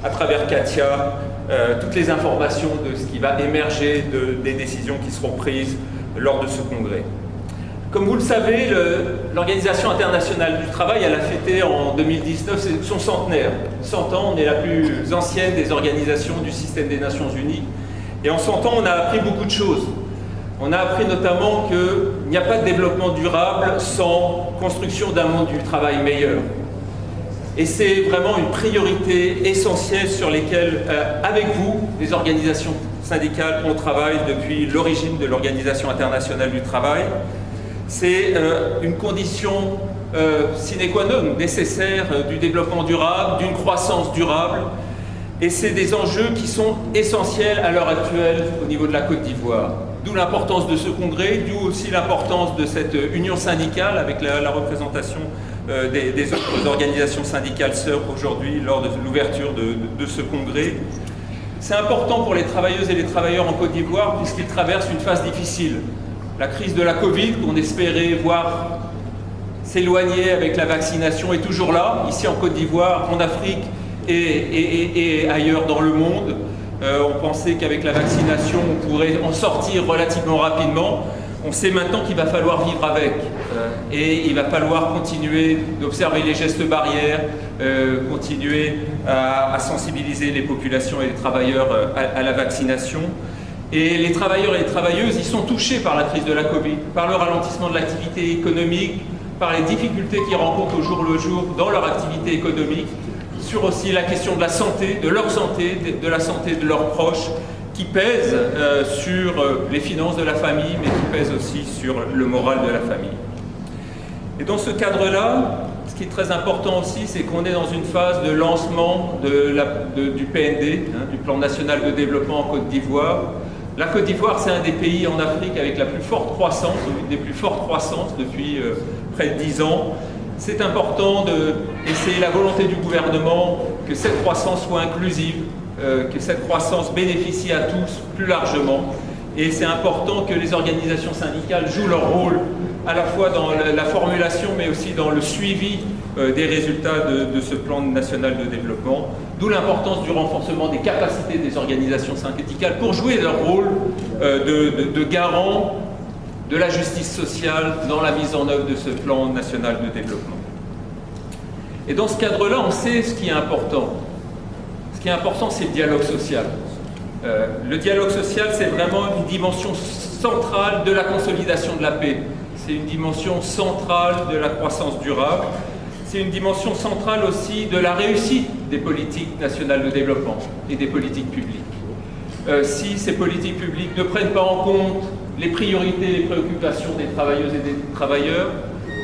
à travers Katia, toutes les informations de ce qui va émerger des décisions qui seront prises lors de ce congrès. Comme vous le savez, l'Organisation internationale du travail, elle a fêté en 2019 son centenaire. 100 ans, on est la plus ancienne des organisations du système des Nations Unies. Et en 100 ans, on a appris beaucoup de choses. On a appris notamment qu'il n'y a pas de développement durable sans construction d'un monde du travail meilleur. Et c'est vraiment une priorité essentielle sur laquelle, avec vous, les organisations syndicales, on travaille depuis l'origine de l'Organisation internationale du travail. C'est une condition sine qua non nécessaire du développement durable, d'une croissance durable. Et c'est des enjeux qui sont essentiels à l'heure actuelle au niveau de la Côte d'Ivoire. D'où l'importance de ce congrès, d'où aussi l'importance de cette union syndicale avec la représentation des autres organisations syndicales sœurs aujourd'hui lors de l'ouverture de ce congrès. C'est important pour les travailleuses et les travailleurs en Côte d'Ivoire puisqu'ils traversent une phase difficile. La crise de la Covid, qu'on espérait voir s'éloigner avec la vaccination, est toujours là, ici en Côte d'Ivoire, en Afrique et ailleurs dans le monde. On pensait qu'avec la vaccination, on pourrait en sortir relativement rapidement. On sait maintenant qu'il va falloir vivre avec. Et il va falloir continuer d'observer les gestes barrières, continuer à sensibiliser les populations et les travailleurs à la vaccination. Et les travailleurs et les travailleuses, ils sont touchés par la crise de la Covid, par le ralentissement de l'activité économique, par les difficultés qu'ils rencontrent au jour le jour dans leur activité économique, sur aussi la question de la santé, de leur santé, de la santé de leurs proches, qui pèse sur les finances de la famille, mais qui pèse aussi sur le moral de la famille. Et dans ce cadre-là, ce qui est très important aussi, c'est qu'on est dans une phase de lancement du PND, du Plan National de Développement en Côte d'Ivoire. La Côte d'Ivoire, c'est un des pays en Afrique avec la plus forte croissance, une des plus fortes croissances depuis près de 10 ans. C'est important et c'est la volonté du gouvernement que cette croissance soit inclusive, que cette croissance bénéficie à tous plus largement. Et c'est important que les organisations syndicales jouent leur rôle à la fois dans la formulation mais aussi dans le suivi des résultats de ce plan national de développement. D'où l'importance du renforcement des capacités des organisations syndicales pour jouer leur rôle de garant de la justice sociale dans la mise en œuvre de ce plan national de développement. Et dans ce cadre-là, on sait ce qui est important. Ce qui est important, c'est le dialogue social. Le dialogue social, c'est vraiment une dimension centrale de la consolidation de la paix. C'est une dimension centrale de la croissance durable. C'est une dimension centrale aussi de la réussite des politiques nationales de développement et des politiques publiques. Si ces politiques publiques ne prennent pas en compte les priorités, les préoccupations des travailleuses et des travailleurs,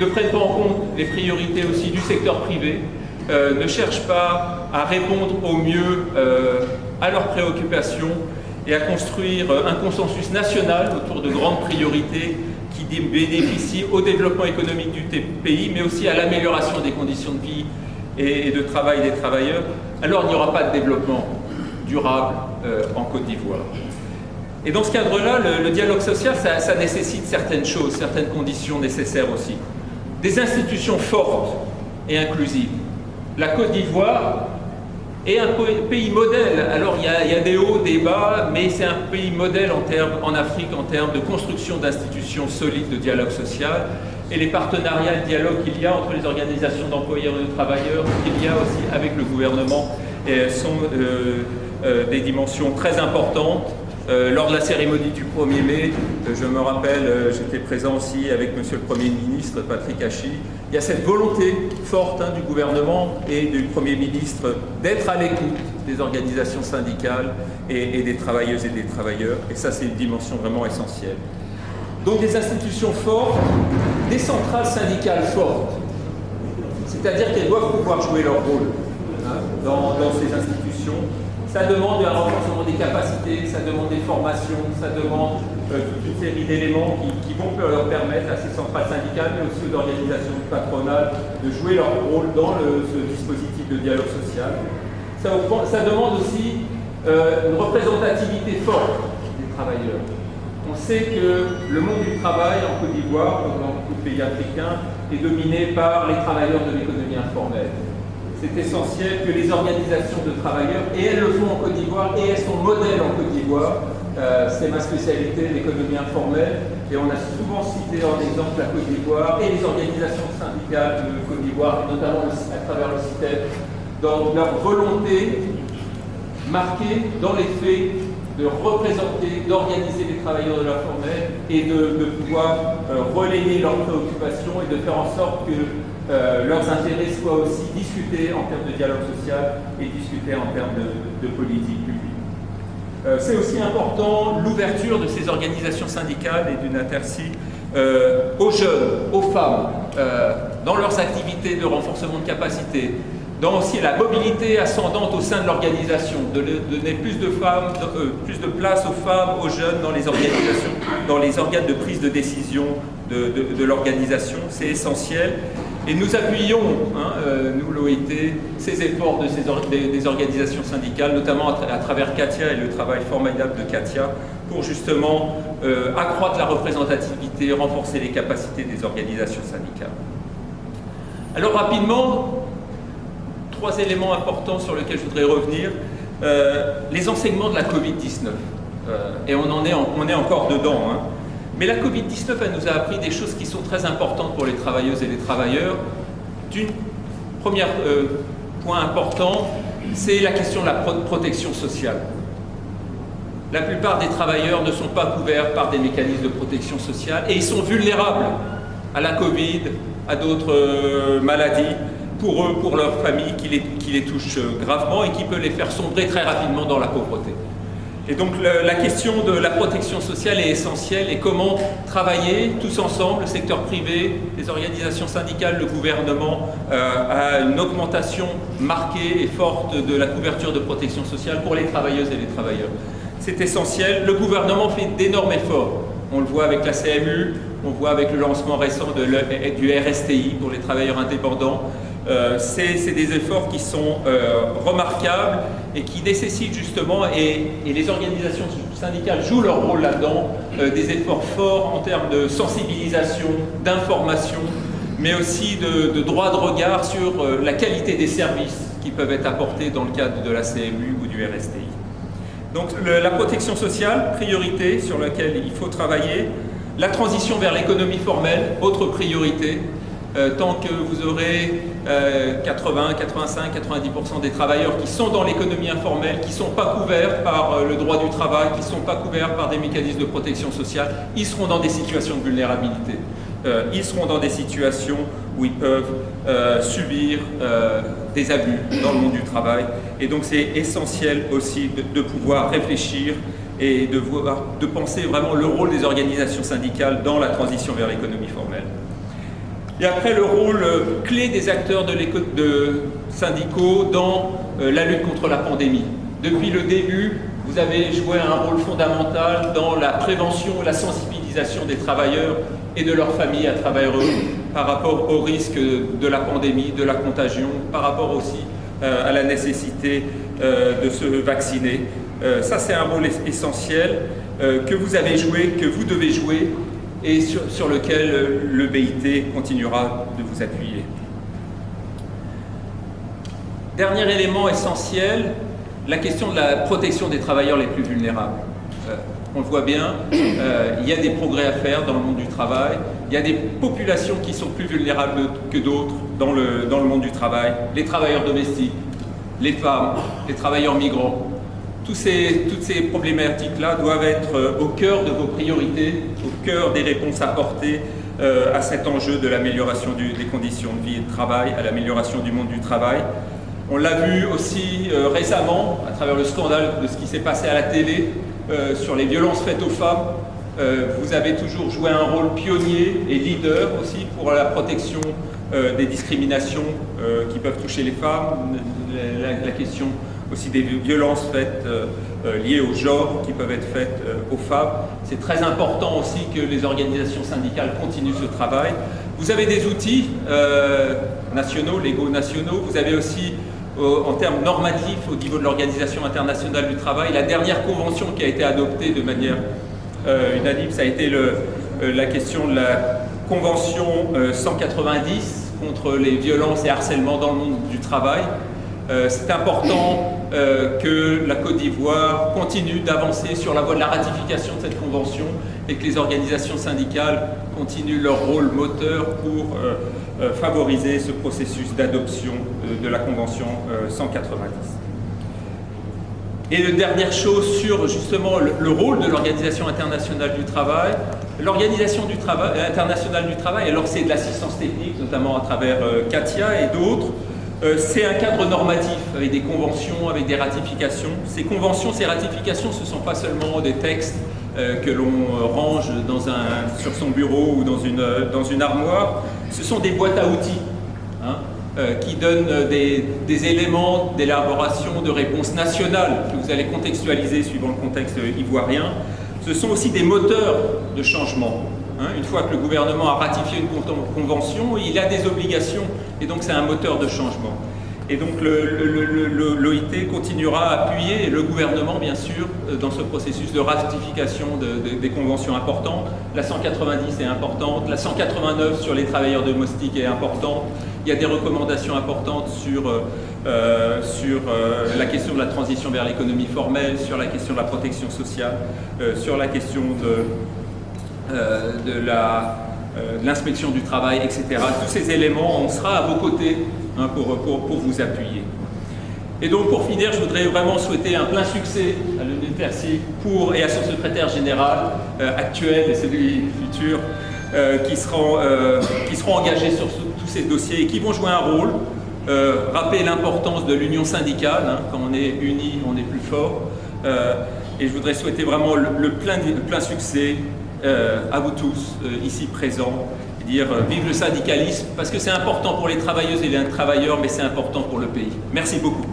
ne prennent pas en compte les priorités aussi du secteur privé, ne cherchent pas à répondre au mieux à leurs préoccupations et à construire un consensus national autour de grandes priorités qui bénéficient au développement économique du pays, mais aussi à l'amélioration des conditions de vie et de travail des travailleurs, alors il n'y aura pas de développement durable en Côte d'Ivoire. Et dans ce cadre-là, le dialogue social, ça nécessite certaines choses, certaines conditions nécessaires aussi. Des institutions fortes et inclusives. La Côte d'Ivoire est un pays modèle. Alors il y a des hauts, des bas, mais c'est un pays modèle en Afrique en termes de construction d'institutions solides de dialogue social. Et les partenariats et le dialogue qu'il y a entre les organisations d'employeurs et de travailleurs, qu'il y a aussi avec le gouvernement, sont des dimensions très importantes. Lors de la cérémonie du 1er mai, je me rappelle, j'étais présent aussi avec Monsieur le Premier ministre, Patrick Hachi. Il y a cette volonté forte du gouvernement et du Premier ministre d'être à l'écoute des organisations syndicales et des travailleuses et des travailleurs. Et ça, c'est une dimension vraiment essentielle. Donc des institutions fortes, des centrales syndicales fortes. C'est-à-dire qu'elles doivent pouvoir jouer leur rôle dans ces institutions. Ça demande un renforcement des capacités, ça demande des formations, ça demande toute une série d'éléments qui vont leur permettre à ces centrales syndicales, mais aussi aux organisations patronales, de jouer leur rôle dans ce dispositif de dialogue social. Ça demande aussi une représentativité forte des travailleurs. On sait que le monde du travail en Côte d'Ivoire, comme dans beaucoup de pays africains, est dominé par les travailleurs de l'économie informelle. c'est essentiel que les organisations de travailleurs, et elles le font en Côte d'Ivoire, et elles sont modèles en Côte d'Ivoire. C'est ma spécialité, l'économie informelle, et on a souvent cité en exemple la Côte d'Ivoire et les organisations syndicales de Côte d'Ivoire, notamment à travers le CITEF, dans leur volonté marquée dans les faits de représenter, d'organiser les travailleurs de l'informel et de pouvoir relayer leurs préoccupations et de faire en sorte que leurs intérêts soient aussi discutés en termes de dialogue social et discutés en termes de politique publique. C'est aussi important l'ouverture de ces organisations syndicales et d'une Intercy aux jeunes, aux femmes, dans leurs activités de renforcement de capacité, dans aussi la mobilité ascendante au sein de l'organisation, de donner plus de femmes, plus de place aux femmes, aux jeunes dans les organisations, dans les organes de prise de décision de l'organisation, c'est essentiel. Et nous appuyons, nous l'OIT, ces efforts des organisations syndicales, notamment à travers Katia et le travail formidable de Katia, pour justement accroître la représentativité, renforcer les capacités des organisations syndicales. Alors rapidement, 3 éléments importants sur lesquels je voudrais revenir. Les enseignements de la Covid-19. Et on est encore dedans. Mais la Covid-19, elle nous a appris des choses qui sont très importantes pour les travailleuses et les travailleurs. Premier point important, c'est la question de la protection sociale. La plupart des travailleurs ne sont pas couverts par des mécanismes de protection sociale et ils sont vulnérables à la Covid, à d'autres maladies, pour eux, pour leurs familles, qui les touchent gravement et qui peut les faire sombrer très rapidement dans la pauvreté. Et donc la question de la protection sociale est essentielle et comment travailler tous ensemble, le secteur privé, les organisations syndicales, le gouvernement, à une augmentation marquée et forte de la couverture de protection sociale pour les travailleuses et les travailleurs. C'est essentiel. Le gouvernement fait d'énormes efforts. On le voit avec la CMU, on le voit avec le lancement récent du RSTI pour les travailleurs indépendants. C'est des efforts qui sont remarquables et qui nécessitent justement, et les organisations syndicales jouent leur rôle là-dedans, des efforts forts en termes de sensibilisation, d'information, mais aussi de droit de regard sur la qualité des services qui peuvent être apportés dans le cadre de la CMU ou du RSTI. Donc la protection sociale, priorité sur laquelle il faut travailler. La transition vers l'économie formelle, autre priorité. Tant que vous aurez 80, 85, 90% des travailleurs qui sont dans l'économie informelle, qui ne sont pas couverts par le droit du travail, qui ne sont pas couverts par des mécanismes de protection sociale, ils seront dans des situations de vulnérabilité. Ils seront dans des situations où ils peuvent subir des abus dans le monde du travail. Et donc c'est essentiel aussi de pouvoir réfléchir et de penser vraiment le rôle des organisations syndicales dans la transition vers l'économie formelle. Et après, le rôle clé des acteurs syndicaux dans la lutte contre la pandémie. Depuis le début, vous avez joué un rôle fondamental dans la prévention et la sensibilisation des travailleurs et de leurs familles à travers eux par rapport au risque de la pandémie, de la contagion, par rapport aussi à la nécessité de se vacciner. Ça, c'est un rôle essentiel que vous avez joué, que vous devez jouer, et sur lequel le BIT continuera de vous appuyer. Dernier élément essentiel, la question de la protection des travailleurs les plus vulnérables. On le voit bien, il y a des progrès à faire dans le monde du travail, il y a des populations qui sont plus vulnérables que d'autres dans le monde du travail, les travailleurs domestiques, les femmes, les travailleurs migrants. Toutes ces problématiques-là doivent être au cœur de vos priorités, au cœur des réponses apportées à cet enjeu de l'amélioration des conditions de vie et de travail, à l'amélioration du monde du travail. On l'a vu aussi récemment, à travers le scandale de ce qui s'est passé à la télé sur les violences faites aux femmes. Vous avez toujours joué un rôle pionnier et leader aussi pour la protection des discriminations qui peuvent toucher les femmes, la question aussi des violences faites liées au genre qui peuvent être faites aux femmes. C'est très important aussi que les organisations syndicales continuent ce travail. Vous avez des outils nationaux, légaux nationaux. Vous avez aussi, en termes normatifs, au niveau de l'Organisation internationale du travail, la dernière convention qui a été adoptée de manière unanime, ça a été la question de la Convention 190 contre les violences et harcèlements dans le monde du travail. C'est important que la Côte d'Ivoire continue d'avancer sur la voie de la ratification de cette convention et que les organisations syndicales continuent leur rôle moteur pour favoriser ce processus d'adoption de la convention 190. Et la dernière chose sur justement le rôle de l'Organisation internationale du travail. L'Organisation internationale du travail, alors c'est de l'assistance technique, notamment à travers Katia et d'autres. C'est un cadre normatif avec des conventions, avec des ratifications. Ces conventions, ces ratifications, ce ne sont pas seulement des textes que l'on range sur son bureau ou dans une armoire. Ce sont des boîtes à outils qui donnent des éléments d'élaboration de réponses nationales que vous allez contextualiser suivant le contexte ivoirien. Ce sont aussi des moteurs de changement. Une fois que le gouvernement a ratifié une convention, il a des obligations et donc c'est un moteur de changement. Et donc l'OIT continuera à appuyer le gouvernement, bien sûr, dans ce processus de ratification des conventions importantes. La 190 est importante, la 189 sur les travailleurs domestiques est importante. Il y a des recommandations importantes sur la question de la transition vers l'économie formelle, sur la question de la protection sociale, sur la question de l'inspection du travail, etc. Tous ces éléments, on sera à vos côtés pour vous appuyer. Et donc pour finir, je voudrais vraiment souhaiter un plein succès à l'UNIFERSI et à son secrétaire général actuel et celui futur qui seront engagés sur tous ces dossiers et qui vont jouer un rôle. Rappeler l'importance de l'union syndicale, quand on est unis, on est plus fort. Et je voudrais souhaiter vraiment le plein succès à vous tous ici présents, et dire vive le syndicalisme, parce que c'est important pour les travailleuses et les travailleurs, mais c'est important pour le pays. Merci beaucoup.